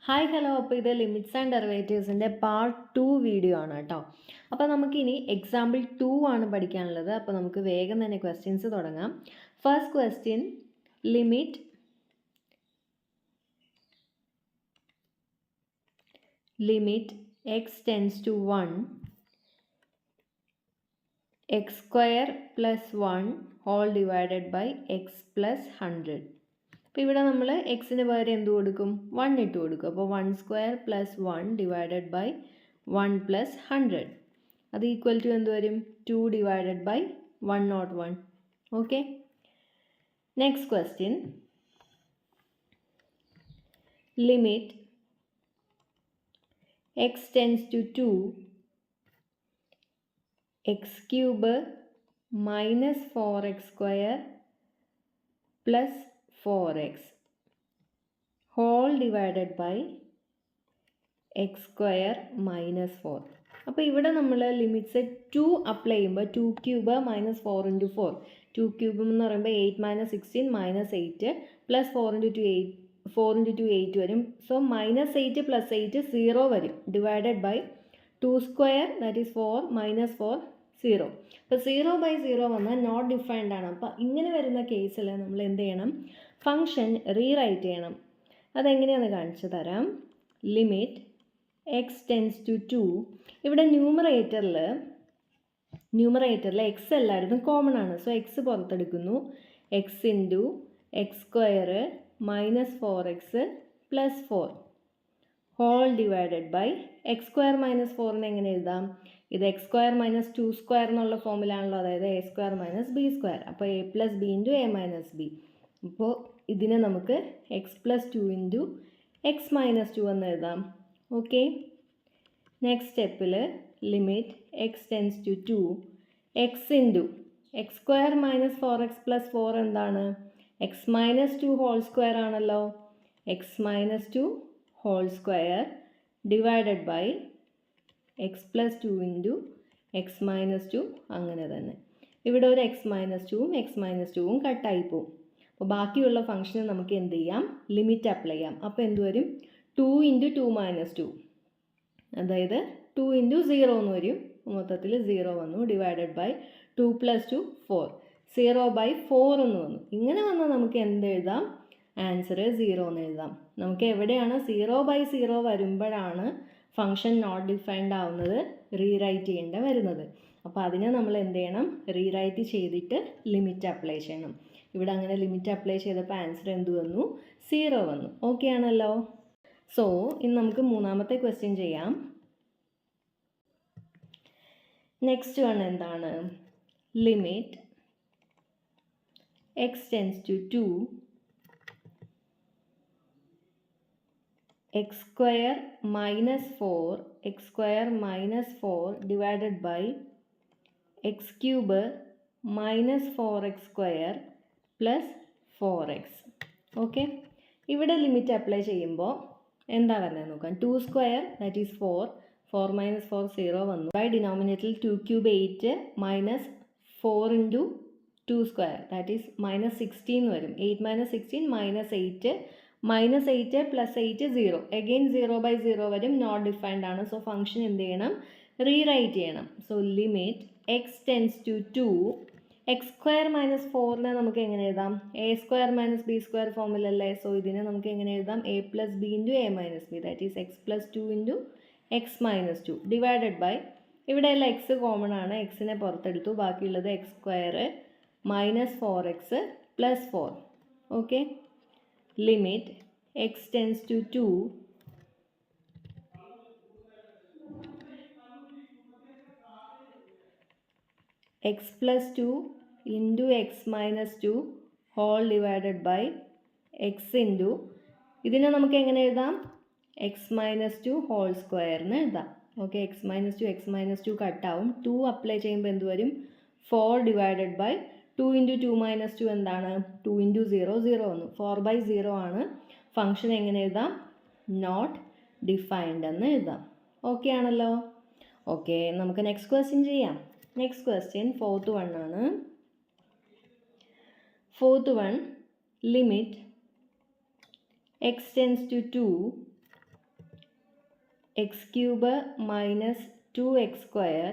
Hi hello, അപ്പോൾ ഇത് limits and ഡെറിവേറ്റീവ്സിൻ്റെ part 2 video ആണ് കേട്ടോ. അപ്പോൾ നമുക്കിനി എക്സാമ്പിൾ 2 ആണ് പഠിക്കാനുള്ളത്. അപ്പോൾ നമുക്ക് വേഗം തന്നെ ക്വസ്റ്റ്യൻസ് തുടങ്ങാം. First question, limit x tends to 1 x square plus 1 whole divided by x plus 100. അപ്പോൾ ഇവിടെ നമ്മൾ എക്സിന് പകരം എന്ത് കൊടുക്കും? 1 ഇട്ട് കൊടുക്കും. അപ്പോൾ 1 square plus 1 divided by 1 plus 100. അത് ഈക്വൽ ടു എന്ത് വരും? 2 divided by 101. Okay, next question, limit x tends to 2 x cube minus 4x square plus 4x whole divided by x square minus 4. അപ്പോൾ ഇവിടെ നമ്മൾ ലിമിറ്റ്സ് 2 അപ്ലൈ ചെയ്യുമ്പോൾ 2 cube minus 4 into 4, 2 cube എന്ന് പറയുമ്പോൾ 8 minus 16 minus 8 plus 4 into 2 8, 4 into 2 8 വരും. So minus 8 plus 8 0 വരും, divided by 2 square that is 4 minus 4 0. അപ്പോൾ 0 by 0 വന്നാൽ നോട്ട് ഡിഫൈൻഡ് ആണ്. അപ്പോൾ ഇങ്ങനെ വരുന്ന കേസിൽ നമ്മൾ എന്ത് ചെയ്യണം? ഫംഗ്ഷൻ റീറൈറ്റ് ചെയ്യണം. അതെങ്ങനെയാണെന്ന് കാണിച്ചു തരാം. ലിമിറ്റ് എക്സ് ടെൻസ് ടു 2, ഇവിടെ ന്യൂമറേറ്ററിൽ എക്സ് എല്ലായിടത്തും കോമൺ ആണ്. സോ എക്സ് പുറത്തെടുക്കുന്നു. X into x square minus 4x plus 4 whole divided by x square minus 4നെ എങ്ങനെ എഴുതാം? ഇത് എക്സ് സ്ക്വയർ മൈനസ് 2 സ്ക്വയർ എന്നുള്ള ഫോമിലാണല്ലോ, അതായത് A square minus B square. അപ്പോൾ A plus B into A minus B. അപ്പോൾ ഇതിനെ നമുക്ക് x plus 2 into x minus 2 എന്ന് എഴുതാം. ഓക്കെ, നെക്സ്റ്റ് സ്റ്റെപ്പിൽ limit x tends to 2 x into x square minus 4x plus 4 എന്താണ്? എക്സ് മൈനസ് 2 ഹോൾ സ്ക്വയർ ആണല്ലോ. X minus 2 whole square divided by x plus 2 into x minus 2. അങ്ങനെ തന്നെ ഇവിടെ ഒരു X minus 2ഉം X minus 2ഉം കട്ടായി പോകും. അപ്പോൾ ബാക്കിയുള്ള ഫംഗ്ഷന് നമുക്ക് എന്ത് ചെയ്യാം? ലിമിറ്റ് അപ്ലൈ ചെയ്യാം. അപ്പോൾ എന്ത് വരും? 2 ഇൻറ്റു 2 മൈനസ് 2, അതായത് 2 ഇൻറ്റു 0 എന്ന് വരും. മൊത്തത്തിൽ 0 വന്നു, ഡിവൈഡഡ് ബൈ 2 പ്ലസ് 2 4, 0 ബൈ 4 എന്ന് വന്നു. ഇങ്ങനെ വന്നാൽ നമുക്ക് എന്ത് എഴുതാം? ആൻസർ 0 എന്ന് എഴുതാം. നമുക്ക് എവിടെയാണ് 0 ബൈ 0 വരുമ്പോഴാണ് ഫംഗ്ഷൻ നോട്ട് ഡിഫൈൻഡ് ആവുന്നത്, റീറൈറ്റ് ചെയ്യേണ്ട വരുന്നത്. അപ്പോൾ അതിനെ നമ്മൾ എന്ത് ചെയ്യണം? റീറൈറ്റ് ചെയ്തിട്ട് ലിമിറ്റ് അപ്ലൈ ചെയ്യണം. ഇവിടെ അങ്ങനെ ലിമിറ്റ് അപ്ലൈ ചെയ്തപ്പോൾ ആൻസർ എന്ത് വന്നു? 0 വന്നു. ഓക്കെ ആണല്ലോ. സോ ഇനി നമുക്ക് മൂന്നാമത്തെ ക്വസ്റ്റ്യൻ ചെയ്യാം. നെക്സ്റ്റ് വൺ എന്താണ്? Limit x tends to 2 x square minus 4 divided by x cube minus 4x square plus 4x. Okay, ഇവിടെ ലിമിറ്റ് അപ്ലൈ ചെയ്യുമ്പോൾ എന്താ വരുന്നത് നോക്കാം. 2 സ്ക്വയർ ദാറ്റ് ഈസ് 4 മൈനസ് 4 0 വന്നു. ബൈ ഡിനോമിനേറ്ററിൽ 2 cube 8 minus 4 into 2 square that is minus 16 വരും. 8 minus 16 minus 8 plus 8 0, again 0 by 0 വരും, not defined ആണ്. സോ ഫംഗ്ഷൻ എന്ത് ചെയ്യണം? റീറൈറ്റ് ചെയ്യണം. So limit x tends to 2 x square minus 4നെ നമുക്ക് എങ്ങനെ എഴുതാം? A square minus B square ഫോമിലല്ലേ. സോ ഇതിനെ നമുക്ക് എങ്ങനെ എഴുതാം? A plus B into A minus b that is x plus 2 into x minus 2 divided by, ഇവിടെ എല്ലാം എക്സ് കോമൺ ആണ്, എക്സിനെ പുറത്തെടുത്തു, ബാക്കിയുള്ളത് x square minus 4x plus 4. Okay, limit x tends to 2 x plus 2 into x minus 2 whole divided by x into, ഇതിനെ നമുക്ക് എങ്ങനെ എഴുതാം? എക്സ് മൈനസ് 2 ഹോൾ സ്ക്വയറിന് എഴുതാം. Okay, x minus 2 കട്ടാവും. 2 അപ്ലൈ ചെയ്യുമ്പോൾ എന്ത് വരും? 4 ഡിവൈഡഡ് ബൈ 2 ഇൻറ്റു 2 മൈനസ് 2 എന്താണ്? 2 ഇൻറ്റു 0 0 വന്നു. 4 ബൈ 0 ആണ്. ഫംഗ്ഷൻ എങ്ങനെ എഴുതാം? നോട്ട് ഡിഫൈൻഡ് എന്ന് എഴുതാം. ഓക്കെ ആണല്ലോ. ഓക്കെ, നമുക്ക് നെക്സ്റ്റ് ക്വസ്റ്റ്യൻ ചെയ്യാം. നെക്സ്റ്റ് ക്വസ്റ്റ്യൻ ഫോർത്ത് വൺ ആണ്. Limit x tends to 2 x cube minus 2x square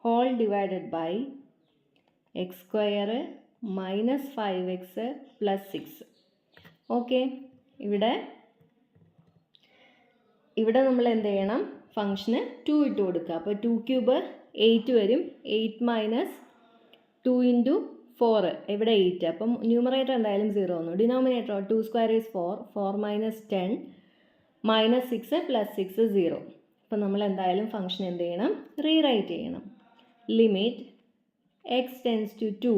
whole divided by x square minus 5x plus 6. ഓക്കെ, ഇവിടെ നമ്മൾ എന്ത് ചെയ്യണം, ഫംഗ്ഷന് 2 ഇട്ട് കൊടുക്കുക. അപ്പോൾ 2 ക്യൂബ് 8 വരും. 8 മൈനസ് 2 ഇൻറ്റു 4 ഇവിടെ 8. അപ്പം ന്യൂമറേറ്റർ എന്തായാലും 0 വന്നു. Denominator 2 square is 4. 4 minus 10 minus 6 plus 6 0. അപ്പം നമ്മൾ എന്തായാലും ഫംഗ്ഷൻ എന്ത് ചെയ്യണം, റീറൈറ്റ് ചെയ്യണം. Limit x tends to 2.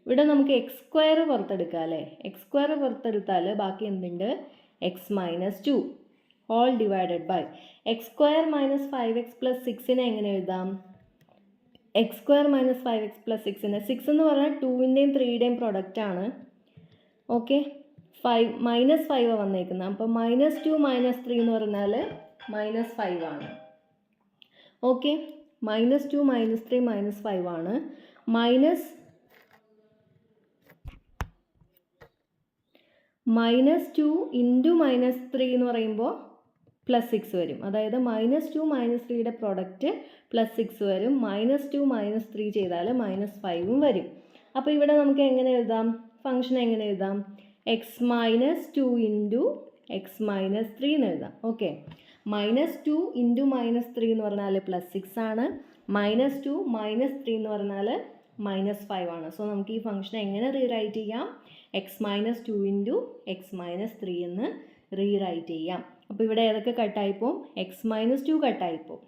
ഇവിടെ നമുക്ക് എക്സ് സ്ക്വയർ പുറത്തെടുക്കാം അല്ലേ. എക്സ് സ്ക്വയർ പുറത്തെടുത്താൽ ബാക്കി എന്തുണ്ട്, x minus 2 whole divided by x square minus 5x plus 6നെ എങ്ങനെ എഴുതാം, x square minus 5x plus 6ന് 6 എന്ന് പറഞ്ഞാൽ 2ൻ്റെയും 3യുടെയും പ്രൊഡക്റ്റാണ്. ഓക്കെ, 5 മൈനസ് 5 വന്നേക്കുന്നത്. അപ്പോൾ മൈനസ് 2 മൈനസ് 3 എന്ന് പറഞ്ഞാൽ മൈനസ് 5 ആണ്. ഓക്കെ, മൈനസ് 2 മൈനസ് 3 മൈനസ് 5 ആണ്. മൈനസ് 2 ഇൻറ്റു മൈനസ് 3 എന്ന് പറയുമ്പോൾ പ്ലസ് 6 വരും. അതായത് മൈനസ് 2 മൈനസ് 3യുടെ പ്രൊഡക്റ്റ് പ്ലസ് 6 വരും. മൈനസ് 2 മൈനസ് 3 ചെയ്താൽ മൈനസ് 5ഉം വരും. അപ്പോൾ ഇവിടെ നമുക്ക് എങ്ങനെ എഴുതാം, ഫംഗ്ഷൻ എങ്ങനെ എഴുതാം, X minus 2 into x minus 3 എന്ന് എഴുതാം. ഓക്കെ, മൈനസ് 2 ഇൻറ്റു മൈനസ് 3 എന്ന് പറഞ്ഞാൽ പ്ലസ് 6 ആണ്. മൈനസ് 2 മൈനസ് 3 എന്ന് പറഞ്ഞാൽ മൈനസ് 5 ആണ്. സോ നമുക്ക് ഈ ഫംഗ്ഷൻ എങ്ങനെ റീറൈറ്റ് ചെയ്യാം, X minus 2 into x minus 3 എന്ന് റീറൈറ്റ് ചെയ്യാം. അപ്പോൾ ഇവിടെ ഏതൊക്കെ കട്ടായിപ്പോവും, എക്സ് മൈനസ് 2 കട്ടായിപ്പോവും.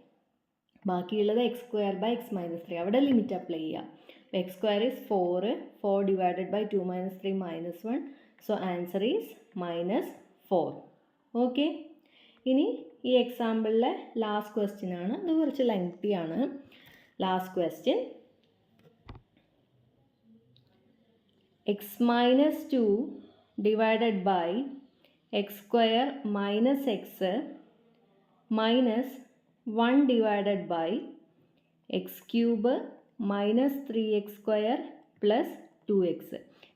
ബാക്കിയുള്ളത് x square by x minus 3. അവിടെ ലിമിറ്റ് അപ്ലൈ ചെയ്യാം. അപ്പോൾ x square is 4 divided by 2 minus 3 minus 1. So answer is minus 4. Okay, ഇനി ഈ എക്സാമ്പിളിലെ ലാസ്റ്റ് ക്വസ്റ്റ്യൻ ആണ്. ഇത് കുറച്ച് ലെങ്തി ആണ്. Last question, x minus 2 divided by x square minus x minus 1 divided by x cube minus 3x square plus 2x.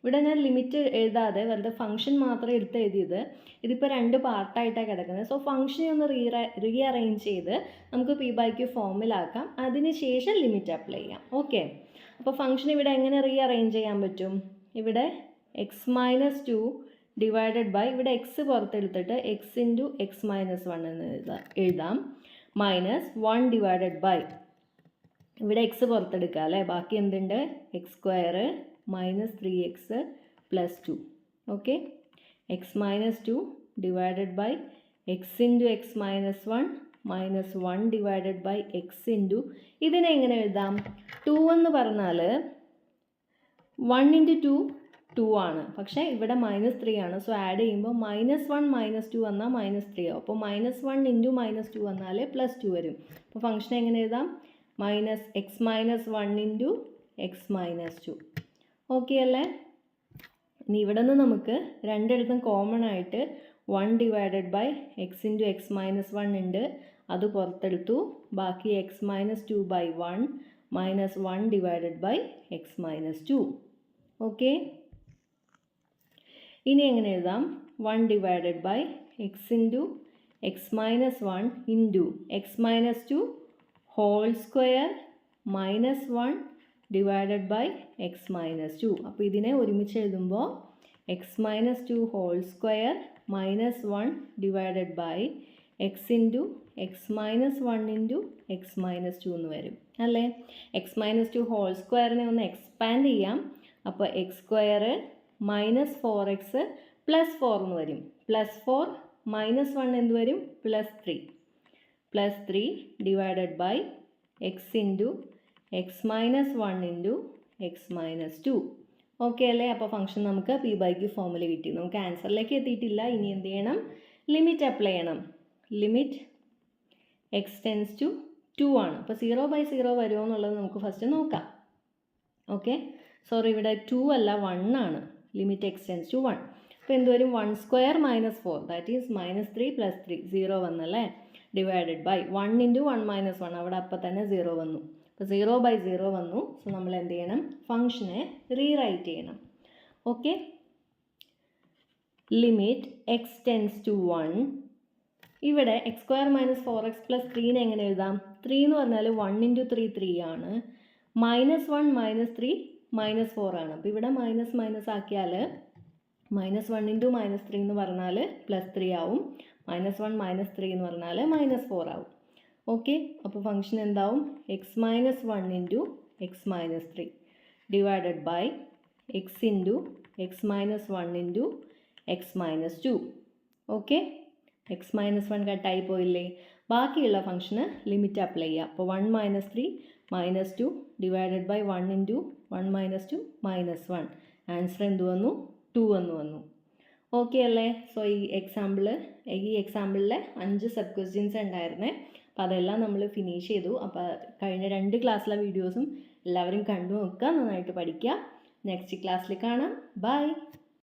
ഇവിടെ ഞാൻ limit എഴുതാതെ വെറുതെ function മാത്രം എടുത്ത് എഴുതിയത്. ഇതിപ്പോൾ 2 പാർട്ടായിട്ടാണ് കിടക്കുന്നത്. സോ ഫംഗ്ഷനെ ഒന്ന് റീഅറേഞ്ച് ചെയ്ത് നമുക്ക് P/Q ഫോമിലാക്കാം. അതിനുശേഷം ലിമിറ്റ് അപ്ലൈ ചെയ്യാം. ഓക്കെ, അപ്പോൾ ഫംഗ്ഷൻ ഇവിടെ എങ്ങനെ റീഅറേഞ്ച് ചെയ്യാൻ പറ്റും, ഇവിടെ എക്സ് മൈനസ് 2 ഡിവൈഡഡ് ബൈ ഇവിടെ എക്സ് പുറത്തെടുത്തിട്ട് എക്സ് ഇൻറ്റു എക്സ് മൈനസ് 1 എന്ന് എഴുതാം. മൈനസ് 1 ഡിവൈഡഡ് ബൈ ഇവിടെ എക്സ് പുറത്തെടുക്കുക അല്ലേ. ബാക്കി എന്തുണ്ട്, x square minus 3x plus 2. Okay, x minus 2 divided by x into x minus 1 minus 1 divided by x into ഇതിനെ എങ്ങനെ എഴുതാം, 2 എന്ന് പറഞ്ഞാൽ 1 ഇൻറ്റു 2 2 ആണ്. പക്ഷേ ഇവിടെ മൈനസ് 3 ആണ്. സോ ആഡ് ചെയ്യുമ്പോൾ മൈനസ് 1 മൈനസ് 2 വന്നാൽ മൈനസ് 3 ആവും. അപ്പോൾ മൈനസ് 1 ഇൻറ്റു മൈനസ് 2 വന്നാൽ പ്ലസ് 2 വരും. അപ്പോൾ ഫംഗ്ഷൻ എങ്ങനെ എഴുതാം, minus x minus 1 into x minus 2. Okay അല്ലേ. ഇനി ഇവിടെ നിന്ന് നമുക്ക് രണ്ടിടത്തും കോമൺ ആയിട്ട് 1 divided by x into x minus 1 ഉണ്ട്. അത് പുറത്തെടുത്തു. ബാക്കി x minus 2 by 1 minus 1 divided by x minus 2. Okay, ഇനി എങ്ങനെ എഴുതാം, 1 divided by x into x minus 1 into x minus 2 whole square minus 1 divided by x minus 2. അപ്പോൾ ഇതിനെ ഒരുമിച്ച് എഴുതുമ്പോൾ x minus 2 whole square minus 1 divided by x into x minus 1 into x minus 2 എന്ന് വരും അല്ലേ. എക്സ് മൈനസ് 2 ഹോൾ സ്ക്വയറിനെ ഒന്ന് expand ചെയ്യാം. അപ്പോൾ x square minus 4x plus 4 എന്ന് വരും. പ്ലസ് 4 മൈനസ് 1 എന്ത് വരും, plus 3. Plus 3 divided by x into x minus 1 into x minus 2. Okay അല്ലേ. അപ്പോൾ ഫംഗ്ഷൻ നമുക്ക് P/Q ഫോമിൽ കിട്ടി. നമുക്ക് ആൻസറിലേക്ക് എത്തിയിട്ടില്ല. ഇനി എന്ത് ചെയ്യണം, ലിമിറ്റ് അപ്ലൈ ചെയ്യണം. ലിമിറ്റ് എക്സ് ടെൻസ് ടു 2 ആണ്. അപ്പോൾ 0/0 വരുമോ എന്നുള്ളത് നമുക്ക് ഫസ്റ്റ് നോക്കാം. ഓക്കെ, സോറി ഇവിടെ 2 അല്ല 1 ആണ്. Limit x tends to 1. അപ്പോൾ എന്ത് വരും, 1 square minus 4 that is minus 3 plus 3 0 വന്നല്ലേ. ഡിവൈഡഡ് ബൈ 1 ഇൻറ്റു 1 മൈനസ് 1 അവിടെ അപ്പം തന്നെ 0 വന്നു. അപ്പോൾ 0/0 വന്നു. സോ നമ്മൾ എന്ത് ചെയ്യണം, ഫംഗ്ഷനെ റീറൈറ്റ് ചെയ്യണം. Okay, limit x tends to 1 ഇവിടെ X square minus 4x plus 3 എങ്ങനെ എഴുതാം? 3 എന്ന് പറഞ്ഞാൽ 1 ഇൻറ്റു 3 3 ആണ്, -1 -3 -4 ആണ്. അപ്പോൾ ഇവിടെ മൈനസ് മൈനസ് ആക്കിയാൽ -1 ഇൻറ്റു -3 എന്ന് പറഞ്ഞാൽ +3 ആവും, -1 -3 എന്ന് പറഞ്ഞാൽ -4 ആവും. ഓക്കെ, അപ്പോൾ ഫംഗ്ഷൻ എന്താവും? X minus 1 into x minus 3 divided by x into x minus 1 into x minus 2. Okay, x minus 1 കട്ടായി പോയില്ലേ? ബാക്കിയുള്ള ഫംഗ്ഷന് ലിമിറ്റ് അപ്ലൈ ചെയ്യുക. അപ്പോൾ 1 -3 -2 ഡിവൈഡഡ് ബൈ 1 ഇൻറ്റു 1 -2 -1. ആൻസർ എന്ത് വന്നു? 2 എന്ന് വന്നു. ഓക്കെ അല്ലേ? സോ ഈ എക്സാമ്പിളിലെ 5 സബ് ക്വസ്റ്റ്യൻസ് ഉണ്ടായിരുന്നേ. അപ്പോൾ അതെല്ലാം നമ്മൾ ഫിനിഷ് ചെയ്തു. അപ്പോൾ കഴിഞ്ഞ 2 ക്ലാസ്സിലെ വീഡിയോസും എല്ലാവരും കണ്ടു നോക്കുക, നന്നായിട്ട് പഠിക്കുക. നെക്സ്റ്റ് ക്ലാസ്സിൽ കാണാം. ബൈ.